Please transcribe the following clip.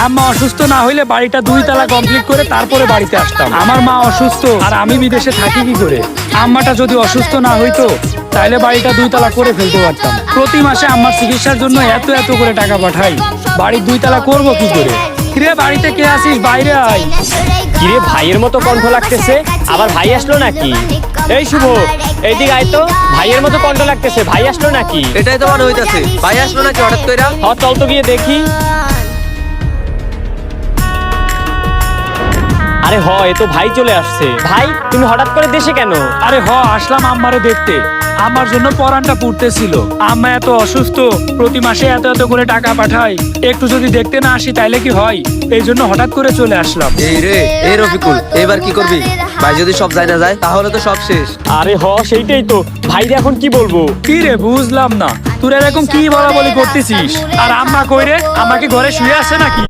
আম্মা অসুস্থ না হইলে বাড়িটা 2 তলা কমপ্লিট করে তারপরে বাড়িতে আসতাম। আমার মা অসুস্থ আর আমি বিদেশে থাকি কি করে? আম্মাটা যদি অসুস্থ না হইতো তাইলে বাড়িটা 2 তলা করে ফেলতে পারতাম। প্রতি মাসে আম্মার চিকিৎসার জন্য এত এত করে টাকা পাঠাই, বাড়ি 2 তলা করবো কি করে? কিরে বাড়িতে কে আসিস? বাইরে আয়। কিরে ভাইয়ের মতো কণ্ঠ লাগতেছে, আবার ভাই আসলো নাকি? এই শুভ, এইদিকে আয় তো। ভাইয়ের মতো কণ্ঠ লাগতেছে, ভাই আসলো নাকি? এটাই তো মনে হইতাছে, ভাই আসলো নাকি হঠাৎ কইরা? চল তো গিয়ে দেখি। আরে এ তো ভাই চলে আসছে। ভাই তুমি হঠাৎ করে দেশে কেন? আরে আসলাম আম্মারে দেখতে। আমার জন্য পরানটা পুড়তেছিল। আম্মা এত অসুস্থ, প্রতি মাসে এত এত করে টাকা পাঠাই, একটু যদি দেখতে না আসি তাইলে কি হয়? এই জন্য হঠাৎ করে চলে আসলাম। এই রফিকুল, এবার কি করবি? ভাই যদি সব যায় না যায় তাহলে তো সব শেষ। আরে সেইটাই তো, ভাইরে এখন কি বলবো? কি রে বুঝলাম না, তোর এরকম কি বলা বলি করতেছিস? আর আম্মা কই রে? আমাকে ঘরে শুয়ে আছে নাকি?